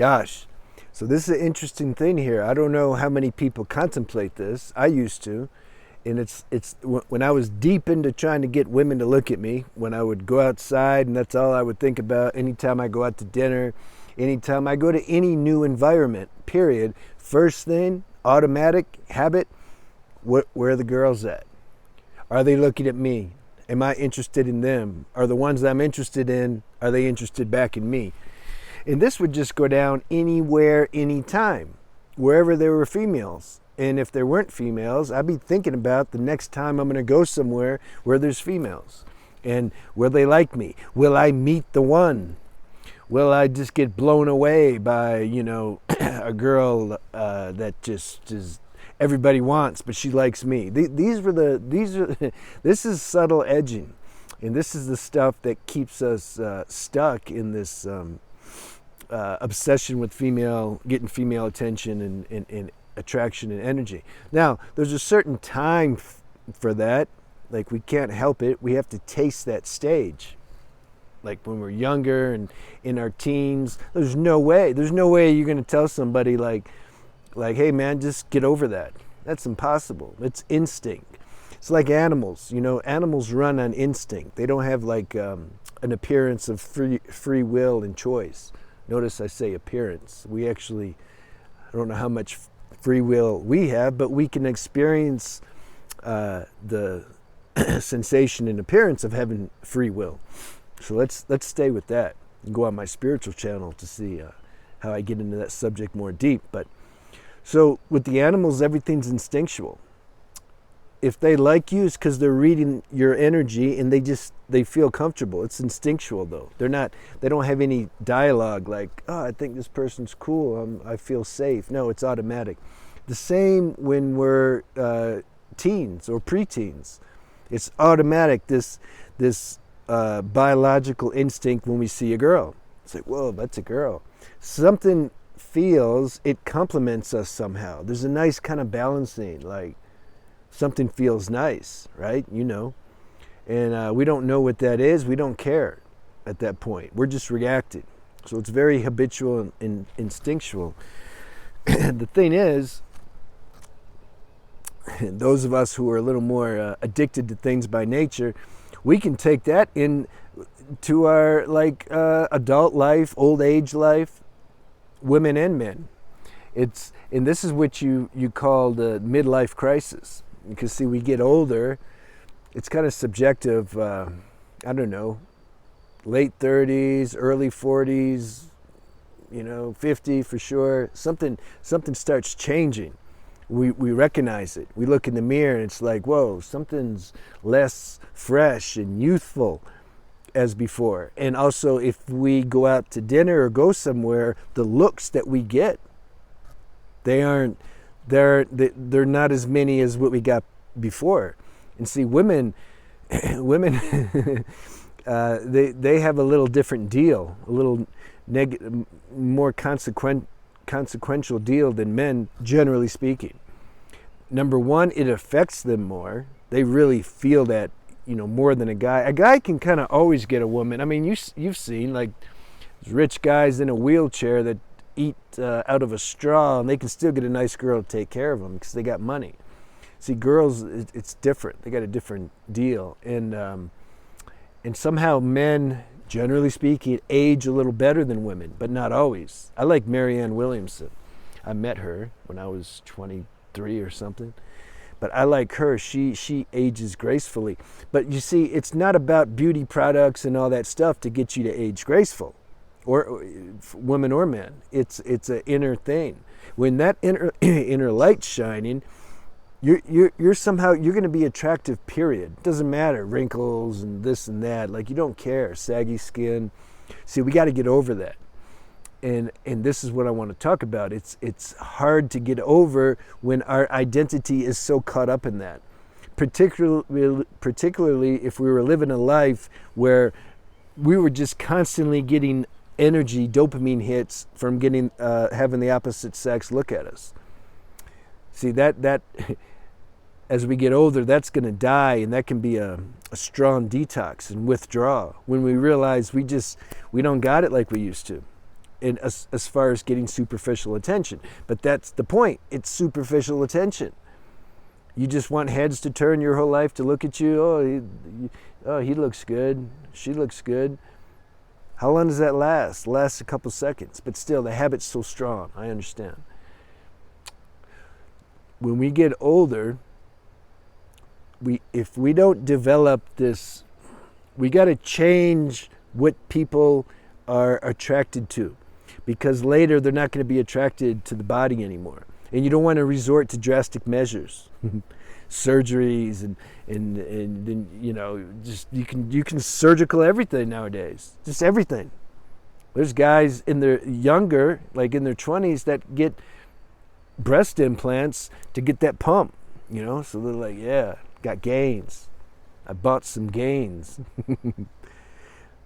Yash. So this is an interesting thing here. I don't know how many people contemplate this. I used to. And it's when I was deep into trying to get women to look at me, when I would go outside and that's all I would think about, anytime I go out to dinner, anytime I go to any new environment, period, first thing, automatic habit, where are the girls at? Are they looking at me? Am I interested in them? Are the ones I'm interested in, are they interested back in me? And this would just go down anywhere, anytime, wherever there were females. And if there weren't females, I'd be thinking about the next time I'm going to go somewhere where there's females. And will they like me? Will I meet the one? Will I just get blown away by, a girl that just is everybody wants, but she likes me? This is subtle edging. And this is the stuff that keeps us stuck in this obsession with getting female attention and attraction and energy. Now, there's a certain time for that. Like, we can't help it. We have to taste that stage. Like when we're younger and in our teens, there's no way you're going to tell somebody like, hey man, just get over that. That's impossible. It's instinct. It's like animals. Animals run on instinct. They don't have like an appearance of free will and choice. Notice I say appearance. I don't know how much free will we have, but we can experience the sensation and appearance of having free will. So let's stay with that and go on my spiritual channel to see how I get into that subject more deep. But so with the animals, everything's instinctual. If they like you, it's because they're reading your energy and they feel comfortable. It's instinctual though. They don't have any dialogue like, oh, I think this person's cool. I feel safe. No, it's automatic. The same when we're teens or preteens. It's automatic, this biological instinct when we see a girl. It's like, whoa, that's a girl. Something feels, it complements us somehow. There's a nice kind of balancing, like something feels nice, right? And we don't know what that is. We don't care at that point. We're just reacting. So it's very habitual and instinctual. The thing is, those of us who are a little more addicted to things by nature, we can take that into our adult life, old age life, women and men. And this is what you call the midlife crisis. Because see, we get older, it's kind of subjective, I don't know, late 30s, early 40s, 50 for sure. Something starts changing. We recognize it. We look in the mirror and it's like, whoa, something's less fresh and youthful as before. And also if we go out to dinner or go somewhere, the looks that we get, they're not as many as what we got before. And see, women they have a little different deal, a little more consequential deal than men, generally speaking. Number one, it affects them more. They really feel that, more than a guy. A guy can kind of always get a woman. I mean, you've seen like rich guys in a wheelchair that eat out of a straw, and they can still get a nice girl to take care of them because they got money. See, girls, it's different. They got a different deal, and somehow men, generally speaking, age a little better than women, but not always. I like Marianne Williamson. I met her when I was 23 or something, but I like her. She ages gracefully. But you see, it's not about beauty products and all that stuff to get you to age graceful, or women or men. It's an inner thing. When that inner light's shining, you're somehow going to be attractive, period. It doesn't matter, wrinkles and this and that. Like, you don't care, saggy skin. See, we got to get over that. And this is what I want to talk about. It's hard to get over when our identity is so caught up in that. Particularly if we were living a life where we were just constantly getting energy, dopamine hits from having the opposite sex look at us. See, that as we get older, that's going to die, and that can be a strong detox and withdrawal when we realize we don't got it like we used to. as far as getting superficial attention. But that's the point. It's superficial attention. You just want heads to turn your whole life to look at you. He looks good. She looks good. How long does that last? It lasts a couple seconds. But still, the habit's so strong. I understand. When we get older, if we don't develop this, we got to change what people are attracted to, because later they're not going to be attracted to the body anymore. And you don't want to resort to drastic measures, surgeries, and you know, just you can surgical everything nowadays, just everything. There's guys in their younger, like in their 20s, that get breast implants to get that pump, you know. So they're like, yeah, got gains. I bought some gains.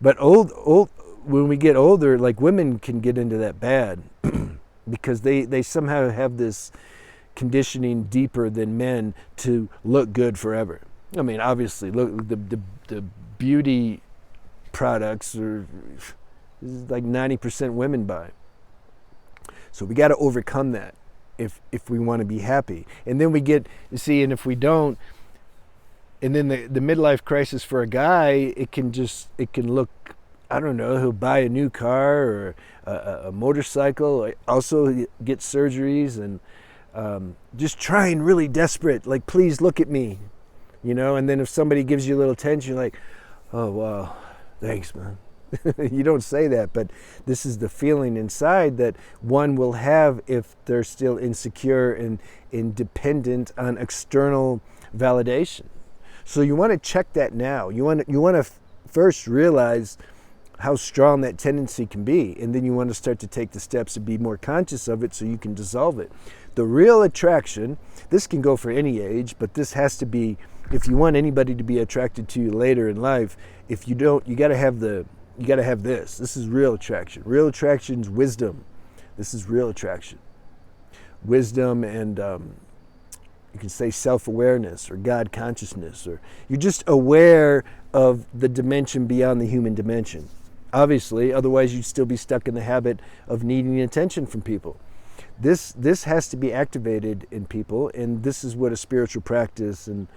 But when we get older, like women can get into that bad because they somehow have this conditioning deeper than men to look good forever. I mean, obviously, look, the beauty products are like 90% women buy. So we got to overcome that if we want to be happy. And then we get, you see, and if we don't, and then the midlife crisis for a guy, it can look, I don't know, he'll buy a new car or a motorcycle, also get surgeries, and just trying really desperate, like, please look at me, you know. And then if somebody gives you a little attention, you're like, oh, wow, thanks, man. You don't say that, but this is the feeling inside that one will have if they're still insecure and dependent on external validation. So you want to check that now. You want to first realize how strong that tendency can be, and then you want to start to take the steps to be more conscious of it so you can dissolve it. The real attraction, this can go for any age, but this has to be, if you want anybody to be attracted to you later in life, if you don't, you got to have this. This is real attraction. Real attraction's wisdom. This is real attraction. Wisdom, and you can say self-awareness or God consciousness, or you're just aware of the dimension beyond the human dimension. Obviously, otherwise you'd still be stuck in the habit of needing attention from people. This has to be activated in people, and this is what a spiritual practice and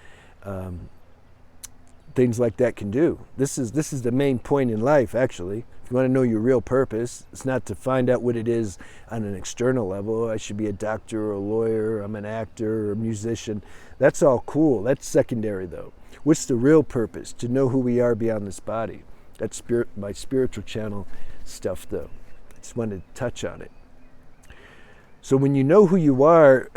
things like that can do. This is the main point in life, actually. If you want to know your real purpose, it's not to find out what it is on an external level. Oh, I should be a doctor or a lawyer, I'm an actor or a musician. That's all cool. That's secondary, though. What's the real purpose? To know who we are beyond this body. That's my spiritual channel stuff, though. I just wanted to touch on it. So when you know who you are,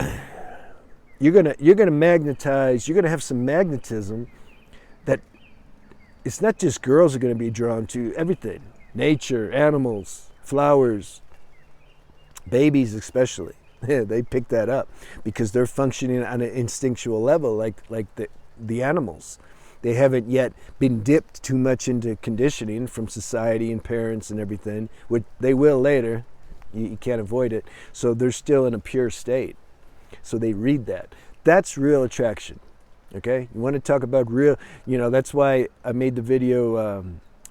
you're gonna magnetize. You're gonna have some magnetism that it's not just girls are going to be drawn to. Everything, nature, animals, flowers, babies especially. Yeah, they pick that up because they're functioning on an instinctual level, like the animals. They haven't yet been dipped too much into conditioning from society and parents and everything, which they will later. You can't avoid it. So they're still in a pure state. So they read that. That's real attraction. Okay? You want to talk about real, that's why I made the video,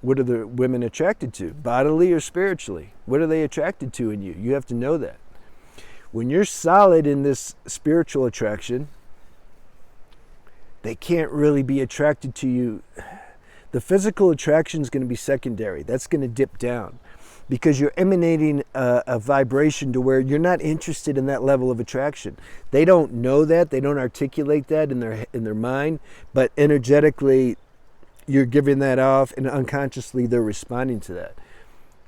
what are the women attracted to? Bodily or spiritually? What are they attracted to in you? You have to know that. When you're solid in this spiritual attraction, they can't really be attracted to you. The physical attraction is going to be secondary. That's going to dip down because you're emanating a vibration to where you're not interested in that level of attraction. They don't know that. They don't articulate that in their mind, but energetically you're giving that off, and unconsciously they're responding to that.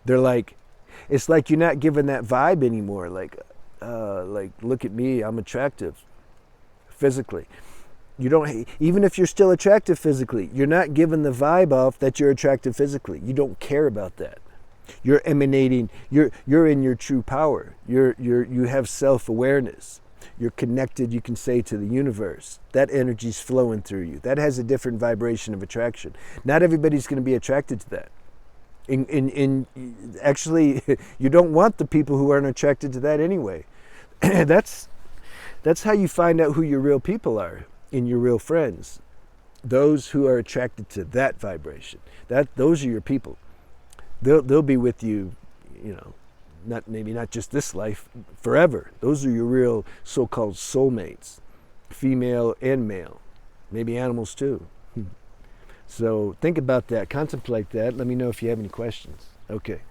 They're like, it's like you're not giving that vibe anymore. Like look at me, I'm attractive physically. You don't, even if you're still attractive physically, you're not giving the vibe off that you're attractive physically. You don't care about that. You're emanating, you're in your true power. You have self-awareness. You're connected, you can say, to the universe. That energy's flowing through you. That has a different vibration of attraction. Not everybody's going to be attracted to that. Actually, you don't want the people who aren't attracted to that anyway. That's how you find out who your real people are, in your real friends. Those who are attracted to that vibration. Those are your people. They'll be with you, maybe not just this life, forever. Those are your real so-called soulmates, female and male, maybe animals too. So think about that, contemplate that. Let me know if you have any questions. Okay.